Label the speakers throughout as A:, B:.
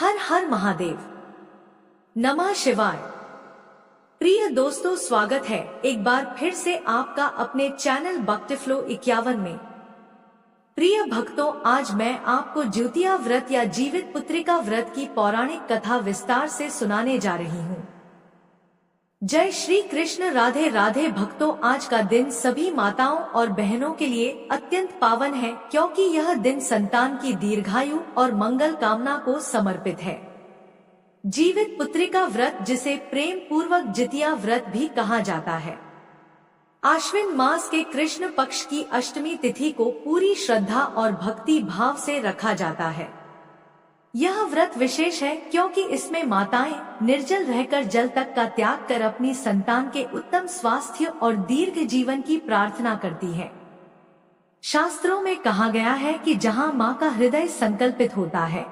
A: हर हर महादेव। नमः शिवाय। प्रिय दोस्तों, स्वागत है एक बार फिर से आपका अपने चैनल भक्ति फ्लो 51 में। प्रिय भक्तों, आज मैं आपको ज्योतिया व्रत या जीवित पुत्रिका व्रत की पौराणिक कथा विस्तार से सुनाने जा रही हूँ। जय श्री कृष्ण। राधे राधे भक्तों, आज का दिन सभी माताओं और बहनों के लिए अत्यंत पावन है, क्योंकि यह दिन संतान की दीर्घायु और मंगल कामना को समर्पित है। जीवित पुत्रिका व्रत, जिसे प्रेम पूर्वक जितिया व्रत भी कहा जाता है, आश्विन मास के कृष्ण पक्ष की अष्टमी तिथि को पूरी श्रद्धा और भक्ति भाव से रखा जाता है। यह व्रत विशेष है क्योंकि इसमें माताएं निर्जल रहकर जल तक का त्याग कर अपनी संतान के उत्तम स्वास्थ्य और दीर्घ जीवन की प्रार्थना करती हैं। शास्त्रों में कहा गया है कि जहां मां का हृदय संकल्पित होता है,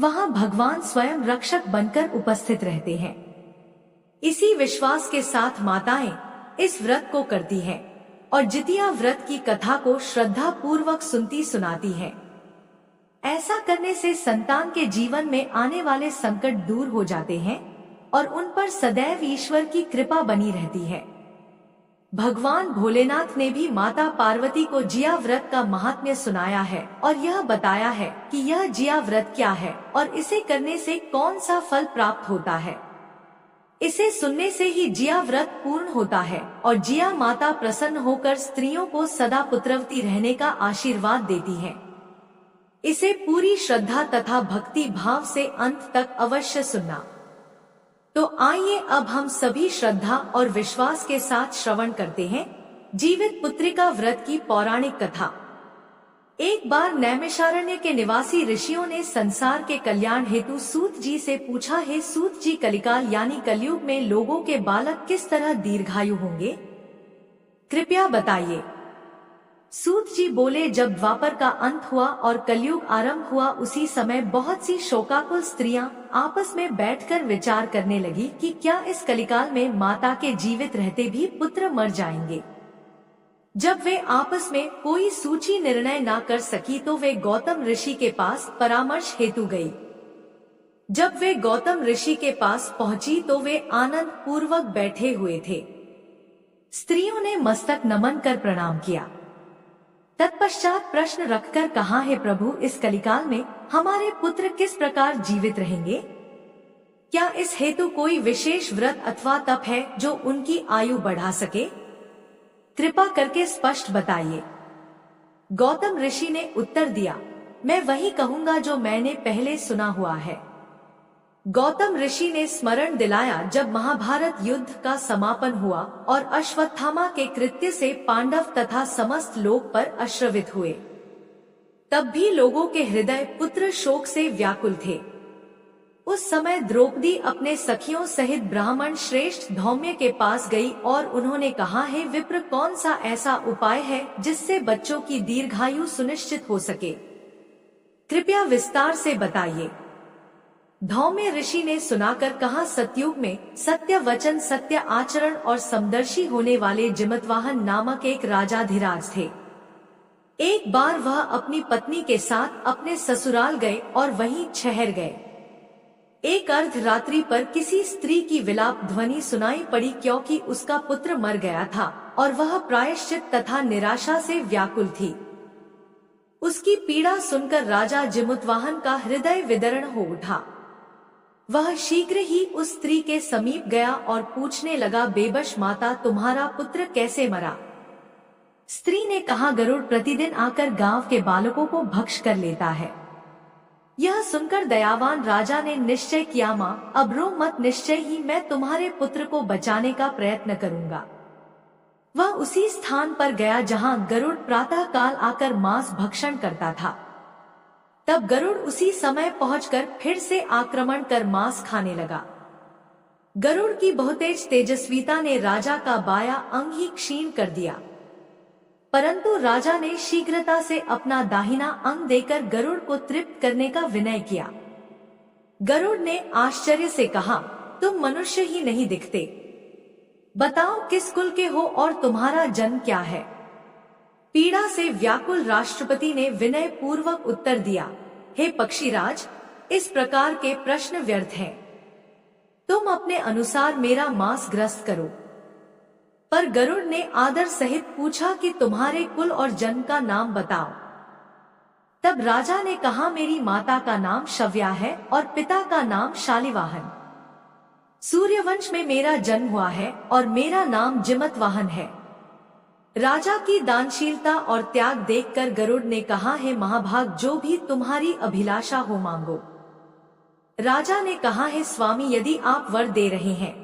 A: वहां भगवान स्वयं रक्षक बनकर उपस्थित रहते हैं। इसी विश्वास के साथ माताएं इस व्रत को करती हैं और जितिया व्रत की कथा को श्रद्धा पूर्वक सुनती सुनाती हैं। ऐसा करने से संतान के जीवन में आने वाले संकट दूर हो जाते हैं और उन पर सदैव ईश्वर की कृपा बनी रहती है। भगवान भोलेनाथ ने भी माता पार्वती को जिया व्रत का महात्म्य सुनाया है और यह बताया है कि यह जिया व्रत क्या है और इसे करने से कौन सा फल प्राप्त होता है। इसे सुनने से ही जिया व्रत पूर्ण होता है और जिया माता प्रसन्न होकर स्त्रियों को सदा पुत्रवती रहने का आशीर्वाद देती है। इसे पूरी श्रद्धा तथा भक्ति भाव से अंत तक अवश्य सुनना। तो आइए अब हम सभी श्रद्धा और विश्वास के साथ श्रवण करते हैं जीवित पुत्रिका व्रत की पौराणिक कथा। एक बार नैमिषारण्य के निवासी ऋषियों ने संसार के कल्याण हेतु सूत जी से पूछा, हे सूत जी, कलिकाल यानी कलयुग में लोगों के बालक किस तरह दीर्घायु होंगे, कृपया बताइए। सूत जी बोले, जब द्वापर का अंत हुआ और कलयुग आरंभ हुआ, उसी समय बहुत सी शोकाकुल स्त्रियां आपस में बैठकर विचार करने लगी कि क्या इस कलिकाल में माता के जीवित रहते भी पुत्र मर जाएंगे। जब वे आपस में कोई सूची निर्णय ना कर सकी तो वे गौतम ऋषि के पास परामर्श हेतु गई। जब वे गौतम ऋषि के पास पहुंची तो वे आनंद पूर्वक बैठे हुए थे। स्त्रियों ने मस्तक नमन कर प्रणाम किया। तत्पश्चात प्रश्न रखकर कहा, हे प्रभु, इस कलिकाल में हमारे पुत्र किस प्रकार जीवित रहेंगे? क्या इस हेतु कोई विशेष व्रत अथवा तप है जो उनकी आयु बढ़ा सके? कृपा करके स्पष्ट बताइए। गौतम ऋषि ने उत्तर दिया, मैं वही कहूंगा जो मैंने पहले सुना हुआ है। गौतम ऋषि ने स्मरण दिलाया, जब महाभारत युद्ध का समापन हुआ और अश्वत्थामा के कृत्य से पांडव तथा समस्त लोक पर अश्रवित हुए, तब भी लोगों के हृदय पुत्र शोक से व्याकुल थे। उस समय द्रौपदी अपने सखियों सहित ब्राह्मण श्रेष्ठ धौम्य के पास गई और उन्होंने कहा, हे विप्र, कौन सा ऐसा उपाय है जिससे बच्चों की दीर्घायु सुनिश्चित हो सके? कृपया विस्तार से बताइए। धौम्य ऋषि ने सुनाकर कहा, सतयुग में सत्य वचन, सत्य आचरण और समदर्शी होने वाले जिमतवाहन नामक एक राजाधिराज थे। एक बार वह अपनी पत्नी के साथ अपने ससुराल गए और वहीं ठहर गए। एक अर्धरात्रि पर किसी स्त्री की विलाप ध्वनि सुनाई पड़ी, क्योंकि उसका पुत्र मर गया था और वह प्रायश्चित तथा निराशा से व्याकुल थी। उसकी पीड़ा सुनकर राजा जिमुतवाहन का हृदय विदरण हो उठा। वह शीघ्र ही उस स्त्री के समीप गया और पूछने लगा, बेबस माता, तुम्हारा पुत्र कैसे मरा? स्त्री ने कहा, गरुड़ प्रतिदिन आकर गांव के बालकों को भक्ष कर लेता है। यह सुनकर दयावान राजा ने निश्चय किया, मां, अब रो मत, निश्चय ही मैं तुम्हारे पुत्र को बचाने का प्रयत्न करूंगा। वह उसी स्थान पर गया जहां गरुड़ प्रातः काल आकर मांस भक्षण करता था। तब गरुड़ उसी समय पहुंचकर फिर से आक्रमण कर मांस खाने लगा। गरुड़ की बहुतेज तेजस्विता ने राजा का बाया अंग ही क्षीण कर दिया, परंतु राजा ने शीघ्रता से अपना दाहिना अंग देकर गरुड़ को तृप्त करने का विनय किया। गरुड़ ने आश्चर्य से कहा, तुम मनुष्य ही नहीं दिखते, बताओ किस कुल के हो और तुम्हारा जन्म क्या है? पीड़ा से व्याकुल राष्ट्रपति ने विनय पूर्वक उत्तर दिया, हे पक्षीराज, इस प्रकार के प्रश्न व्यर्थ हैं। तुम अपने अनुसार मेरा मांस ग्रस्त करो। पर गरुड़ ने आदर सहित पूछा कि तुम्हारे कुल और जन्म का नाम बताओ। तब राजा ने कहा, मेरी माता का नाम शव्या है और पिता का नाम शालिवाहन। सूर्यवंश में मेरा जन्म हुआ है और मेरा नाम जिमतवाहन है। राजा की दानशीलता और त्याग देखकर गरुड़ ने कहा, हे महाभाग, जो भी तुम्हारी अभिलाषा हो मांगो। राजा ने कहा, हे स्वामी, यदि आप वर दे रहे हैं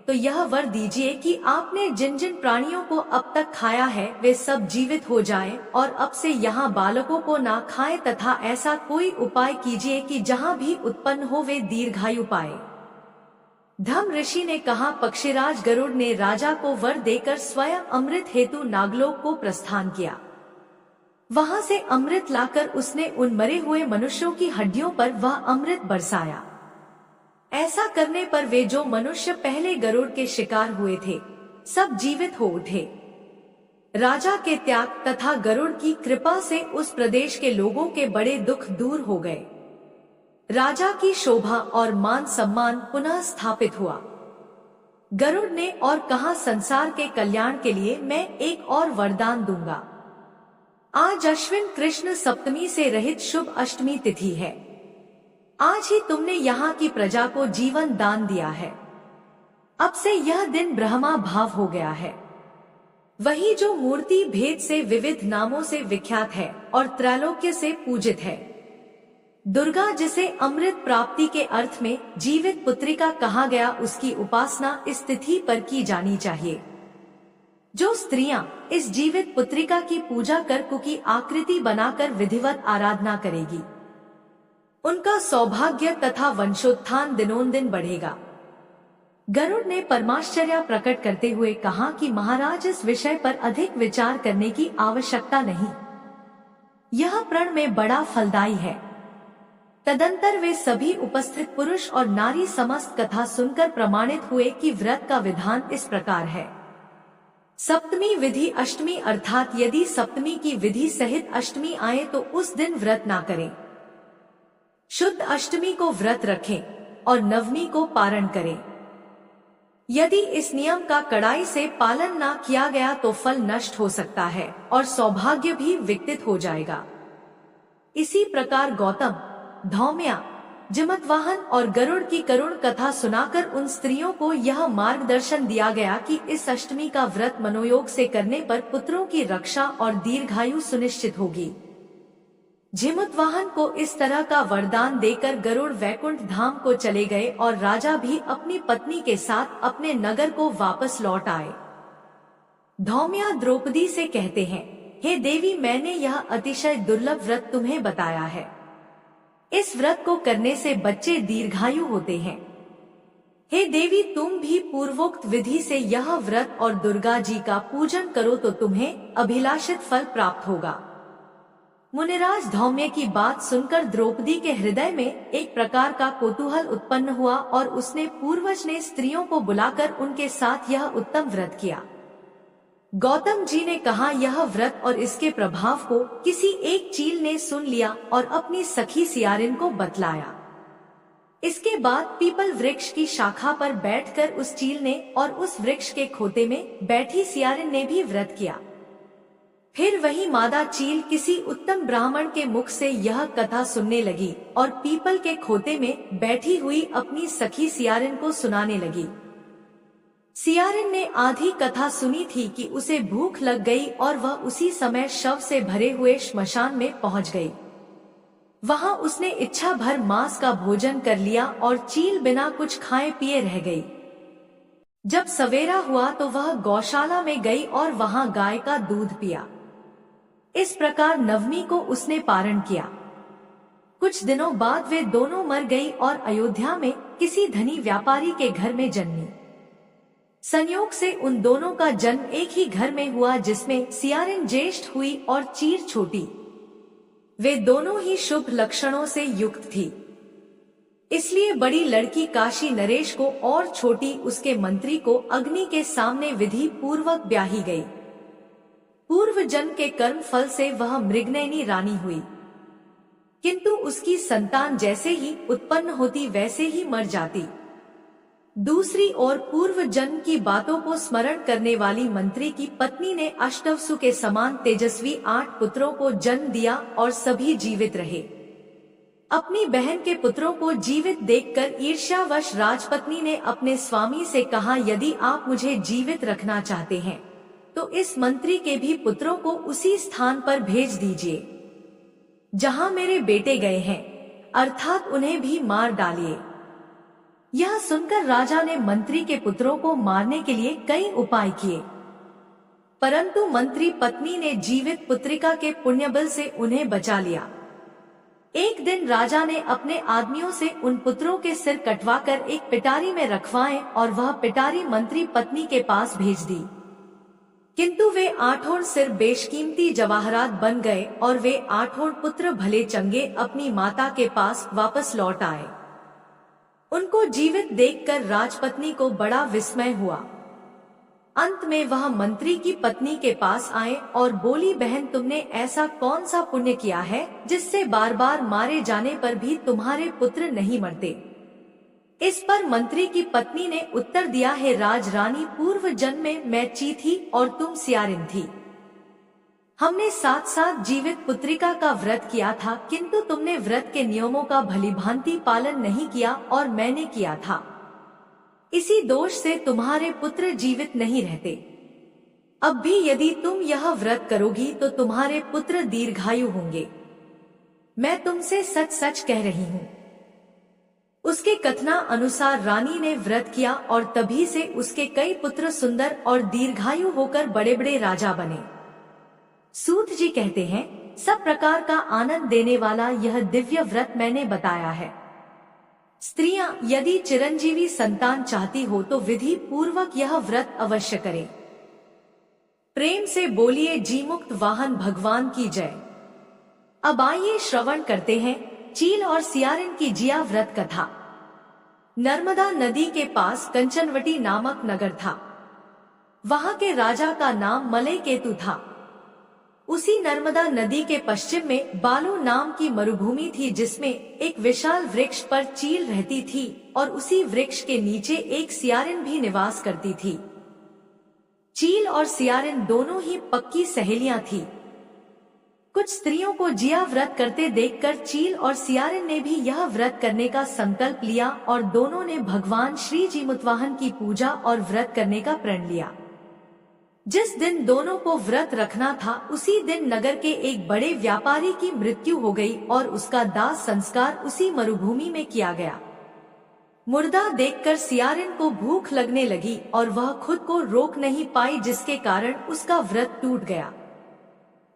A: तो यह वर दीजिए कि आपने जिन जिन प्राणियों को अब तक खाया है वे सब जीवित हो जाएं और अब से यहाँ बालकों को ना खाएं, तथा ऐसा कोई उपाय कीजिए कि जहाँ भी उत्पन्न हो वे दीर्घायु पाए। धम ऋषि ने कहा, पक्षीराज गरुड़ ने राजा को वर देकर स्वयं अमृत हेतु नागलोक को प्रस्थान किया। वहां से अमृत लाकर उसने उन मरे हुए मनुष्यों की हड्डियों पर वह अमृत बरसाया। ऐसा करने पर वे जो मनुष्य पहले गरुड़ के शिकार हुए थे सब जीवित हो उठे। राजा के त्याग तथा गरुड़ की कृपा से उस प्रदेश के लोगों के बड़े दुख दूर हो गए। राजा की शोभा और मान सम्मान पुनः स्थापित हुआ। गरुड़ ने और कहा, संसार के कल्याण के लिए मैं एक और वरदान दूंगा। आज अश्विन कृष्ण सप्तमी से रहित शुभ अष्टमी तिथि है। आज ही तुमने यहाँ की प्रजा को जीवन दान दिया है। अब से यह दिन ब्रह्मा भाव हो गया है। वही जो मूर्ति भेद से विविध नामों से विख्यात है और त्रैलोक्य से पूजित है। दुर्गा, जिसे अमृत प्राप्ति के अर्थ में जीवित पुत्रिका कहा गया, उसकी उपासना इस तिथि पर की जानी चाहिए। जो स्त्रियां इस जीवित पुत्रिका की पूजा कर कुकी आकृति बनाकर विधिवत आराधना करेगी, उनका सौभाग्य तथा वंशोत्थान दिनोंदिन बढ़ेगा। गरुड़ ने परमाश्चर्य प्रकट करते हुए कहा कि महाराज, इस विषय पर अधिक विचार करने की आवश्यकता नहीं। यह प्रण में बड़ा फलदायी है। तदंतर वे सभी उपस्थित पुरुष और नारी समस्त कथा सुनकर प्रमाणित हुए कि व्रत का विधान इस प्रकार है। सप्तमी विधि अष्टमी, अर्थात यदि सप्तमी की विधि सहित अष्टमी आए तो उस दिन व्रत ना करें। शुद्ध अष्टमी को व्रत रखें और नवमी को पारण करें। यदि इस नियम का कड़ाई से पालन ना किया गया तो फल नष्ट हो सकता है और सौभाग्य भी विकृत हो जाएगा। इसी प्रकार गौतम, धौम्या, जिमतवाहन और गरुड़ की करुण कथा सुनाकर उन स्त्रियों को यह मार्गदर्शन दिया गया कि इस अष्टमी का व्रत मनोयोग से करने पर पुत्रों की रक्षा और दीर्घायु सुनिश्चित होगी। जिमतवाहन को इस तरह का वरदान देकर गरुड़ वैकुंठ धाम को चले गए और राजा भी अपनी पत्नी के साथ अपने नगर को वापस लौट आए। धौम्या द्रौपदी से कहते हैं, हे देवी, मैंने यह अतिशय दुर्लभ व्रत तुम्हें बताया है। इस व्रत को करने से बच्चे दीर्घायु होते हैं। हे देवी, तुम भी पूर्वोक्त विधि से यह व्रत और दुर्गा जी का पूजन करो तो तुम्हें अभिलाषित फल प्राप्त होगा। मुनिराज धौम्य की बात सुनकर द्रौपदी के हृदय में एक प्रकार का कौतूहल उत्पन्न हुआ और उसने पूर्वज ने स्त्रियों को बुलाकर उनके साथ यह उत्तम व्रत किया। गौतम जी ने कहा, यह व्रत और इसके प्रभाव को किसी एक चील ने सुन लिया और अपनी सखी सियारिन को बतलाया। इसके बाद पीपल वृक्ष की शाखा पर बैठकर उस चील ने और उस वृक्ष के खोते में बैठी सियारिन ने भी व्रत किया। फिर वही मादा चील किसी उत्तम ब्राह्मण के मुख से यह कथा सुनने लगी और पीपल के खोते में बैठी हुई अपनी सखी सियारिन को सुनाने लगी। सियारिन ने आधी कथा सुनी थी कि उसे भूख लग गई और वह उसी समय शव से भरे हुए श्मशान में पहुंच गई। वहां उसने इच्छा भर मांस का भोजन कर लिया और चील बिना कुछ खाए पिए रह गई। जब सवेरा हुआ तो वह गौशाला में गई और वहां गाय का दूध पिया। इस प्रकार नवमी को उसने पारण किया। कुछ दिनों बाद वे दोनों मर गई और अयोध्या में किसी धनी व्यापारी के घर में जन्मी। संयोग से उन दोनों का जन्म एक ही घर में हुआ, जिसमें सियारिन ज्येष्ठ हुई और चीर छोटी। वे दोनों ही शुभ लक्षणों से युक्त थी, इसलिए बड़ी लड़की काशी नरेश को और छोटी उसके मंत्री को अग्नि के सामने विधि पूर्वक ब्याही गई। पूर्व जन्म के कर्म फल से वह मृगनयनी रानी हुई। किंतु उसकी संतान जैसे ही उत्पन्न होती वैसे ही मर जाती। दूसरी ओर पूर्व जन्म की बातों को स्मरण करने वाली मंत्री की पत्नी ने अष्टवसु के समान तेजस्वी 8 पुत्रों को जन्म दिया और सभी जीवित रहे। अपनी बहन के पुत्रों को जीवित देखकर ईर्ष्यावश राजपत्नी ने अपने स्वामी से कहा, यदि आप मुझे जीवित रखना चाहते हैं तो इस मंत्री के भी पुत्रों को उसी स्थान पर भेज दीजिए जहां मेरे बेटे गए हैं, अर्थात उन्हें भी मार डालिए। यह सुनकर राजा ने मंत्री के पुत्रों को मारने के लिए कई उपाय किए, परंतु मंत्री पत्नी ने जीवित पुत्रिका के पुण्यबल से उन्हें बचा लिया। एक दिन राजा ने अपने आदमियों से उन पुत्रों के सिर कटवाकर एक पिटारी में रखवाएं और वह पिटारी मंत्री पत्नी के पास भेज दी। किंतु वे 8 सिर बेशकीमती जवाहरात बन गए और वे 8 पुत्र भले चंगे अपनी माता के पास वापस लौट आए। उनको जीवित देखकर राजपत्नी को बड़ा विस्मय हुआ। अंत में वह मंत्री की पत्नी के पास आए और बोली, बहन, तुमने ऐसा कौन सा पुण्य किया है जिससे बार बार मारे जाने पर भी तुम्हारे पुत्र नहीं मरते? इस पर मंत्री की पत्नी ने उत्तर दिया, है राजरानी, पूर्व जन्म में मैं ची थी और तुम सियारिन थी। हमने साथ साथ जीवित पुत्रिका का व्रत किया था, किंतु तुमने व्रत के नियमों का भलीभांति पालन नहीं किया और मैंने किया था। इसी दोष से तुम्हारे पुत्र जीवित नहीं रहते। अब भी यदि तुम यह व्रत करोगी तो तुम्हारे पुत्र दीर्घायु होंगे। मैं तुमसे सच सच कह रही हूँ। उसके कथना अनुसार रानी ने व्रत किया और तभी से उसके कई पुत्र सुंदर और दीर्घायु होकर बड़े बड़े राजा बने। सूत जी कहते हैं, सब प्रकार का आनंद देने वाला यह दिव्य व्रत मैंने बताया है। स्त्रियां यदि चिरंजीवी संतान चाहती हो तो विधि पूर्वक यह व्रत अवश्य करें। प्रेम से बोलिए, जी मुक्त वाहन भगवान की जय। अब आइए श्रवण करते हैं चील और सियारिन की जिया व्रत कथा। नर्मदा नदी के पास कंचनवटी नामक नगर था। वहां के राजा का नाम मलय केतु था। उसी नर्मदा नदी के पश्चिम में बालू नाम की मरुभूमि थी, जिसमें एक विशाल वृक्ष पर चील रहती थी और उसी वृक्ष के नीचे एक सियारिन भी निवास करती थी। चील और सियारिन दोनों ही पक्की सहेलियां थी। कुछ स्त्रियों को जिया व्रत करते देखकर चील और सियारिन ने भी यह व्रत करने का संकल्प लिया और दोनों ने भगवान श्री जीमुतवाहन की पूजा और व्रत करने का प्रण लिया। जिस दिन दोनों को व्रत रखना था उसी दिन नगर के एक बड़े व्यापारी की मृत्यु हो गई और उसका दाह संस्कार उसी मरुभूमि में किया गया। मुर्दा देखकर सियारिन को भूख लगने लगी और वह खुद को रोक नहीं पाई, जिसके कारण उसका व्रत टूट गया।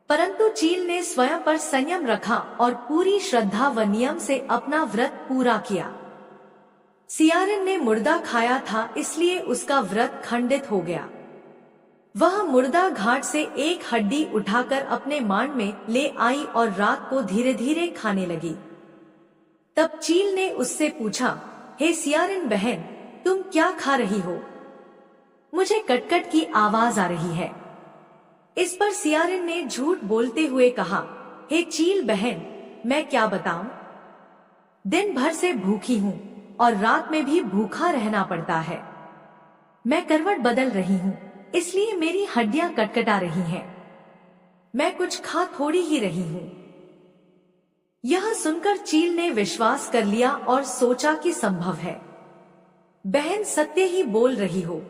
A: परंतु चील ने स्वयं पर संयम रखा और पूरी श्रद्धा व नियम से अपना व्रत पूरा किया। सियारिन ने मुर्दा खाया था, इसलिए उसका व्रत खंडित हो गया। वह मुर्दा घाट से एक हड्डी उठाकर अपने मांड में ले आई और रात को धीरे धीरे खाने लगी। तब चील ने उससे पूछा, हे सियारिन बहन, तुम क्या खा रही हो? मुझे कटकट की आवाज आ रही है। इस पर सियारिन ने झूठ बोलते हुए कहा, हे चील बहन, मैं क्या बताऊं? दिन भर से भूखी हूँ और रात में भी भूखा रहना पड़ता है। मैं करवट बदल रही हूँ, इसलिए मेरी हड्डियां कटकटा रही हैं। मैं कुछ खा थोड़ी ही रही हूँ। यह सुनकर चील ने विश्वास कर लिया और सोचा कि संभव है, बहन सत्य ही बोल रही हो।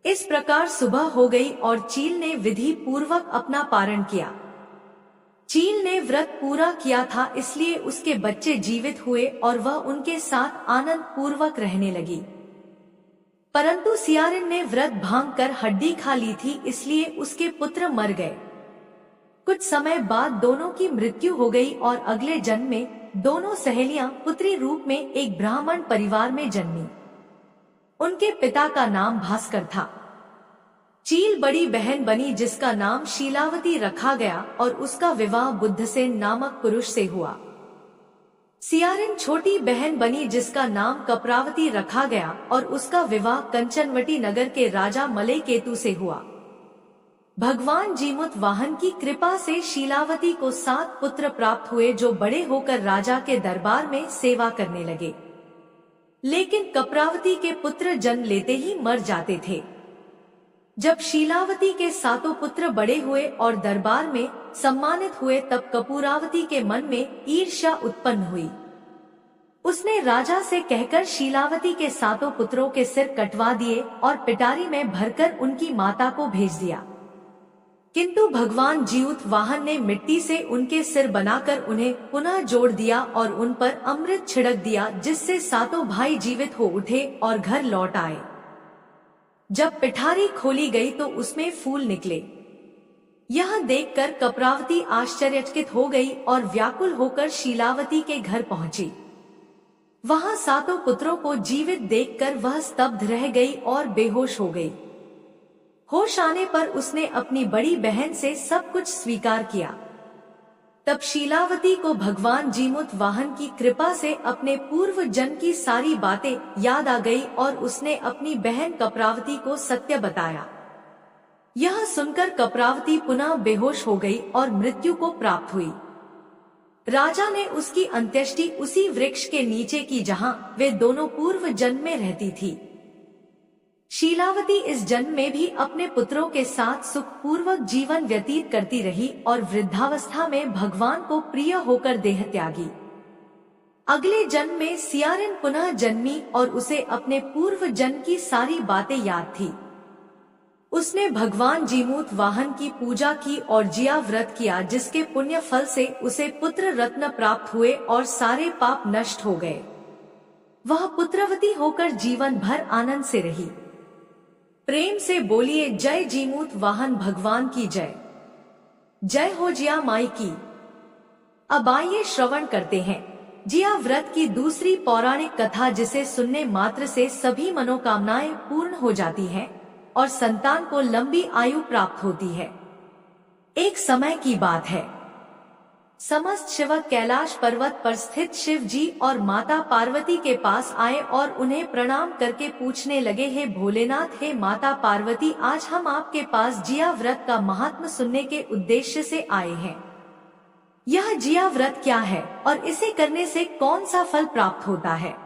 A: इस प्रकार सुबह हो गई और चील ने विधि पूर्वक अपना पारण किया। चील ने व्रत पूरा किया था, इसलिए उसके बच्चे जीवित हुए और वह उनके साथ आनंद पूर्वक रहने लगी। परंतु सियारिन ने व्रत भांग कर हड्डी खा ली थी, इसलिए उसके पुत्र मर गए। कुछ समय बाद दोनों की मृत्यु हो गई और अगले जन्म में दोनों सहेलियां पुत्री रूप में एक ब्राह्मण परिवार में जन्मी। उनके पिता का नाम भास्कर था। चील बड़ी बहन बनी जिसका नाम शीलावती रखा गया और उसका विवाह बुद्धसेन नामक पुरुष से हुआ। सियारिन छोटी बहन बनी जिसका नाम कपरावती रखा गया और उसका विवाह कंचनवटी नगर के राजा मलय केतु से हुआ। भगवान जीमूत वाहन की कृपा से शीलावती को 7 पुत्र प्राप्त हुए जो बड़े होकर राजा के दरबार में सेवा करने लगे। लेकिन कप्रावती के पुत्र जन्म लेते ही मर जाते थे। जब शीलावती के 7 पुत्र बड़े हुए और दरबार में सम्मानित हुए तब कपूरावती के मन में ईर्ष्या उत्पन्न हुई। उसने राजा से कहकर शीलावती के 7 पुत्रों के सिर कटवा दिए और पिटारी में भरकर उनकी माता को भेज दिया। किंतु भगवान जीमूत वाहन ने मिट्टी से उनके सिर बनाकर उन्हें पुनः जोड़ दिया और उन पर अमृत छिड़क दिया, जिससे 7 भाई जीवित हो उठे और घर लौट आए। जब पिठारी खोली गई तो उसमें फूल निकले। यह देखकर कप्रावती आश्चर्यचकित हो गई और व्याकुल होकर शीलावती के घर पहुंची। वहां 7 पुत्रों को जीवित देखकर वह स्तब्ध रह गई और बेहोश हो गई। होश आने पर उसने अपनी बड़ी बहन से सब कुछ स्वीकार किया। तब शीलावती को भगवान जीमूत वाहन की कृपा से अपने पूर्व जन्म की सारी बातें याद आ गई और उसने अपनी बहन कप्रावती को सत्य बताया। यह सुनकर कप्रावती पुनः बेहोश हो गई और मृत्यु को प्राप्त हुई। राजा ने उसकी अंत्येष्टि उसी वृक्ष के नीचे की जहां वे दोनों पूर्व जन्म में रहती थी। शीलावती इस जन्म में भी अपने पुत्रों के साथ सुखपूर्वक जीवन व्यतीत करती रही और वृद्धावस्था में भगवान को प्रिय होकर देह त्यागी। अगले जन्म में सियारिन पुनः जन्मी और उसे अपने पूर्व जन्म की सारी बातें याद थी। उसने भगवान जीमूत वाहन की पूजा की और जिया व्रत किया, जिसके पुण्य फल से उसे पुत्र रत्न प्राप्त हुए और सारे पाप नष्ट हो गए। वह पुत्रवती होकर जीवन भर आनंद से रही। प्रेम से बोलिए जय जीमूत वाहन भगवान की जय। जय हो जिया माई की। अब आइए श्रवण करते हैं जिया व्रत की दूसरी पौराणिक कथा, जिसे सुनने मात्र से सभी मनोकामनाएं पूर्ण हो जाती हैं और संतान को लंबी आयु प्राप्त होती है। एक समय की बात है, समस्त शिवक कैलाश पर्वत पर स्थित शिव जी और माता पार्वती के पास आए और उन्हें प्रणाम करके पूछने लगे, हे भोलेनाथ, हे माता पार्वती, आज हम आपके पास जिया व्रत का महात्म सुनने के उद्देश्य से आए हैं। यह जिया व्रत क्या है और इसे करने से कौन सा फल प्राप्त होता है?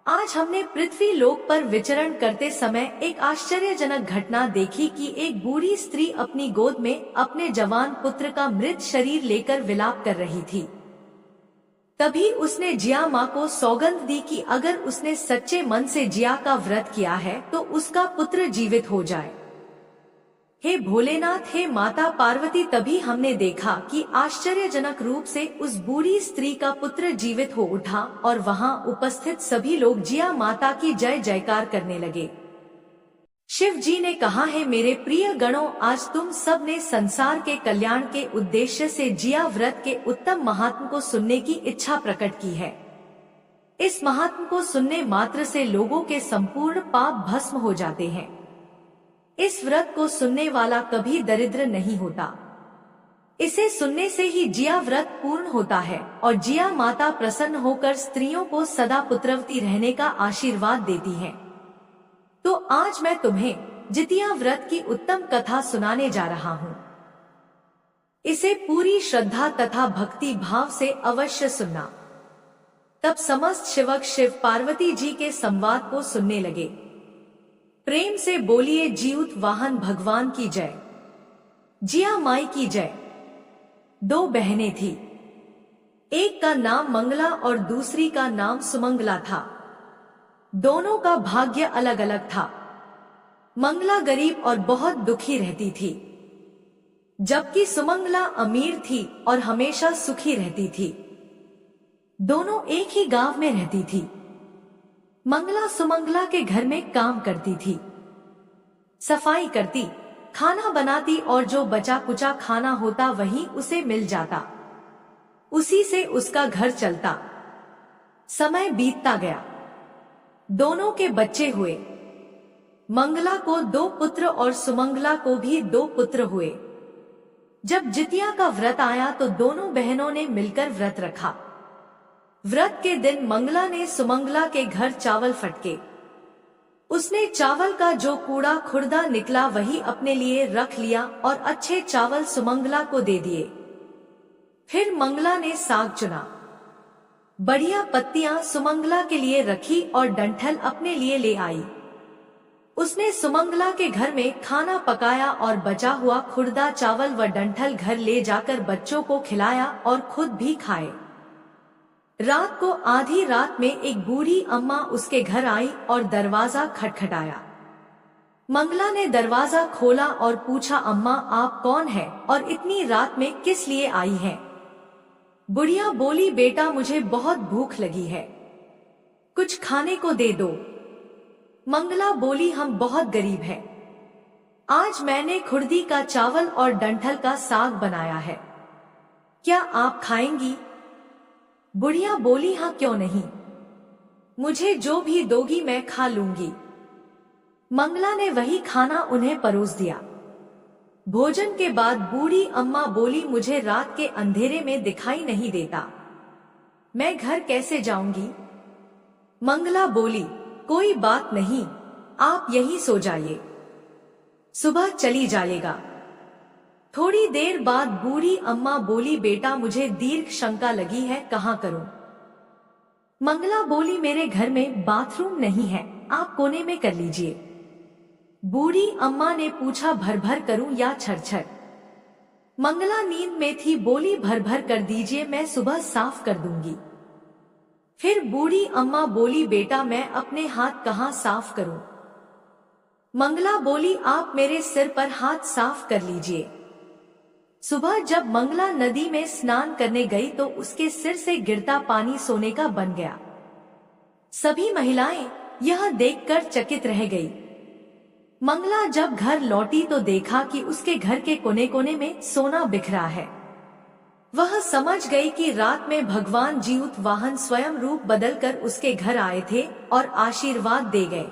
A: आज हमने पृथ्वी लोक पर विचरण करते समय एक आश्चर्यजनक घटना देखी कि एक बूढ़ी स्त्री अपनी गोद में अपने जवान पुत्र का मृत शरीर लेकर विलाप कर रही थी। तभी उसने जिया माँ को सौगंध दी कि अगर उसने सच्चे मन से जिया का व्रत किया है तो उसका पुत्र जीवित हो जाए। हे भोलेनाथ, हे माता पार्वती, तभी हमने देखा कि आश्चर्यजनक रूप से उस बूढ़ी स्त्री का पुत्र जीवित हो उठा और वहां उपस्थित सभी लोग जिया माता की जय जयकार करने लगे। शिव जी ने कहा, है मेरे प्रिय गणों, आज तुम सब ने संसार के कल्याण के उद्देश्य से जिया व्रत के उत्तम महात्म को सुनने की इच्छा प्रकट की है। इस महात्म को सुनने मात्र से लोगों के संपूर्ण पाप भस्म हो जाते हैं। इस व्रत को सुनने वाला कभी दरिद्र नहीं होता। इसे सुनने से ही जिया व्रत पूर्ण होता है और जिया माता प्रसन्न होकर स्त्रियों को सदा पुत्रवती रहने का आशीर्वाद देती हैं। तो आज मैं तुम्हें जितिया व्रत की उत्तम कथा सुनाने जा रहा हूँ। इसे पूरी श्रद्धा तथा भक्ति भाव से अवश्य सुनना। तब समस्त शिवक शिव पार्वती जी के संवाद को सुनने लगे। प्रेम से बोलिए जीमूत वाहन भगवान की जय, जिया माई की जय। 2 बहनें थी, एक का नाम मंगला और दूसरी का नाम सुमंगला था। दोनों का भाग्य अलग अलग था। मंगला गरीब और बहुत दुखी रहती थी, जबकि सुमंगला अमीर थी और हमेशा सुखी रहती थी। दोनों एक ही गांव में रहती थी। मंगला सुमंगला के घर में काम करती थी, सफाई करती, खाना बनाती और जो बचा कुचा खाना होता वही उसे मिल जाता। उसी से उसका घर चलता। समय बीतता गया। दोनों के बच्चे हुए। मंगला को 2 पुत्र और सुमंगला को भी 2 पुत्र हुए। जब जितिया का व्रत आया तो दोनों बहनों ने मिलकर व्रत रखा। व्रत के दिन मंगला ने सुमंगला के घर चावल फटके। उसने चावल का जो कूड़ा खुर्दा निकला वही अपने लिए रख लिया और अच्छे चावल सुमंगला को दे दिए। फिर मंगला ने साग चुना, बढ़िया पत्तियां सुमंगला के लिए रखी और डंठल अपने लिए ले आई। उसने सुमंगला के घर में खाना पकाया और बचा हुआ खुर्दा चावल व डंठल घर ले जाकर बच्चों को खिलाया और खुद भी खाए। रात को आधी रात में एक बूढ़ी अम्मा उसके घर आई और दरवाजा खटखटाया। मंगला ने दरवाजा खोला और पूछा, अम्मा आप कौन है और इतनी रात में किस लिए आई हैं? बुढ़िया बोली, बेटा मुझे बहुत भूख लगी है, कुछ खाने को दे दो। मंगला बोली, हम बहुत गरीब हैं, आज मैंने खुर्दी का चावल और डंठल का साग बनाया है, क्या आप खाएंगी? बुढ़िया बोली, हाँ क्यों नहीं, मुझे जो भी दोगी मैं खा लूंगी। मंगला ने वही खाना उन्हें परोस दिया। भोजन के बाद बूढ़ी अम्मा बोली, मुझे रात के अंधेरे में दिखाई नहीं देता, मैं घर कैसे जाऊंगी? मंगला बोली, कोई बात नहीं, आप यहीं सो जाइए, सुबह चली जाएगा। थोड़ी देर बाद बूढ़ी अम्मा बोली, बेटा मुझे दीर्घ शंका लगी है, कहाँ करूं? मंगला बोली, मेरे घर में बाथरूम नहीं है, आप कोने में कर लीजिए। बूढ़ी अम्मा ने पूछा, भर भर करूं या छर छर? मंगला नींद में थी, बोली, भर भर कर दीजिए, मैं सुबह साफ कर दूंगी। फिर बूढ़ी अम्मा बोली, बेटा मैं अपने हाथ कहाँ साफ करूं? मंगला बोली, आप मेरे सिर पर हाथ साफ कर लीजिए। सुबह जब मंगला नदी में स्नान करने गई तो उसके सिर से गिरता पानी सोने का बन गया। सभी महिलाएं यह देखकर चकित रह गई। मंगला जब घर लौटी तो देखा कि उसके घर के कोने कोने में सोना बिखरा है। वह समझ गई कि रात में भगवान जीउत वाहन स्वयं रूप बदलकर उसके घर आए थे और आशीर्वाद दे गए।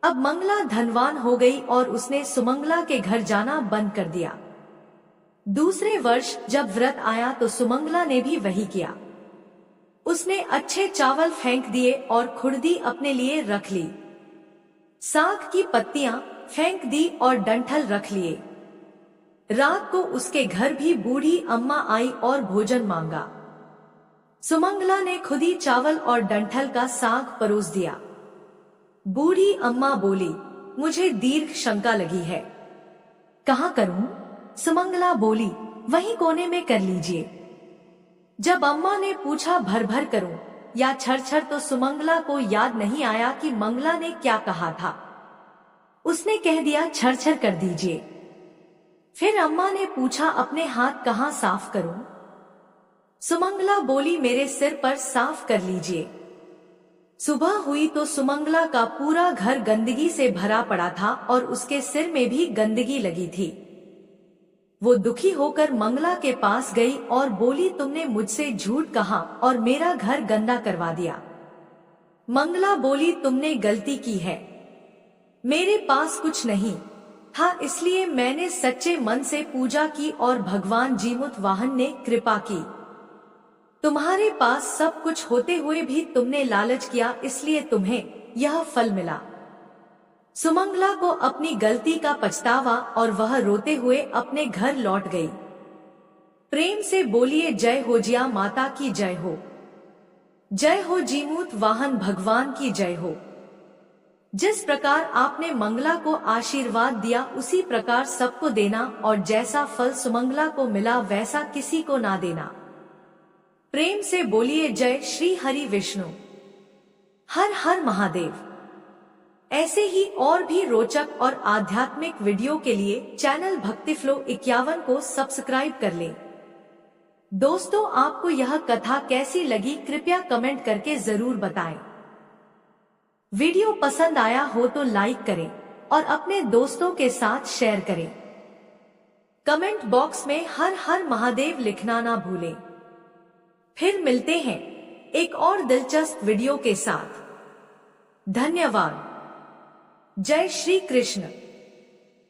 A: अब मंगला धनवान हो गई और उसने सुमंगला के घर जाना बंद कर दिया। दूसरे वर्ष जब व्रत आया तो सुमंगला ने भी वही किया। उसने अच्छे चावल फेंक दिए और खुर्दी अपने लिए रख ली, साग की पत्तियां फेंक दी और डंठल रख लिए। रात को उसके घर भी बूढ़ी अम्मा आई और भोजन मांगा। सुमंगला ने खुद ही चावल और डंठल का साग परोस दिया। बूढ़ी अम्मा बोली, मुझे दीर्घ शंका लगी है, कहाँ करूं? सुमंगला बोली, वहीं कोने में कर लीजिए। जब अम्मा ने पूछा, भर भर करूं या छर छर, तो सुमंगला को याद नहीं आया कि मंगला ने क्या कहा था। उसने कह दिया, छर छर कर दीजिए। फिर अम्मा ने पूछा, अपने हाथ कहाँ साफ करूं? सुमंगला बोली, मेरे सिर पर साफ कर लीजिए। सुबह हुई तो सुमंगला का पूरा घर गंदगी से भरा पड़ा था और उसके सिर में भी गंदगी लगी थी। वो दुखी होकर मंगला के पास गई और बोली, तुमने मुझसे झूठ कहा और मेरा घर गंदा करवा दिया। मंगला बोली, तुमने गलती की है, मेरे पास कुछ नहीं था, इसलिए मैंने सच्चे मन से पूजा की और भगवान जीमुत वाहन ने कृपा की। तुम्हारे पास सब कुछ होते हुए भी तुमने लालच किया, इसलिए तुम्हें यह फल मिला। सुमंगला को अपनी गलती का पछतावा और वह रोते हुए अपने घर लौट गई। प्रेम से बोलिए, जय हो जिया माता की जय हो, जय हो जीमूत वाहन भगवान की जय हो। जिस प्रकार आपने मंगला को आशीर्वाद दिया उसी प्रकार सबको देना और जैसा फल सुमंगला को मिला वैसा किसी को ना देना। प्रेम से बोलिए, जय श्री हरि विष्णु, हर हर महादेव। ऐसे ही और भी रोचक और आध्यात्मिक वीडियो के लिए चैनल भक्ति फ्लो 51 को सब्सक्राइब कर लें। दोस्तों, आपको यह कथा कैसी लगी कृपया कमेंट करके जरूर बताएं। वीडियो पसंद आया हो तो लाइक करें और अपने दोस्तों के साथ शेयर करें। कमेंट बॉक्स में हर हर महादेव लिखना ना भूलें। फिर मिलते हैं एक और दिलचस्प वीडियो के साथ। धन्यवाद। जय श्री कृष्ण।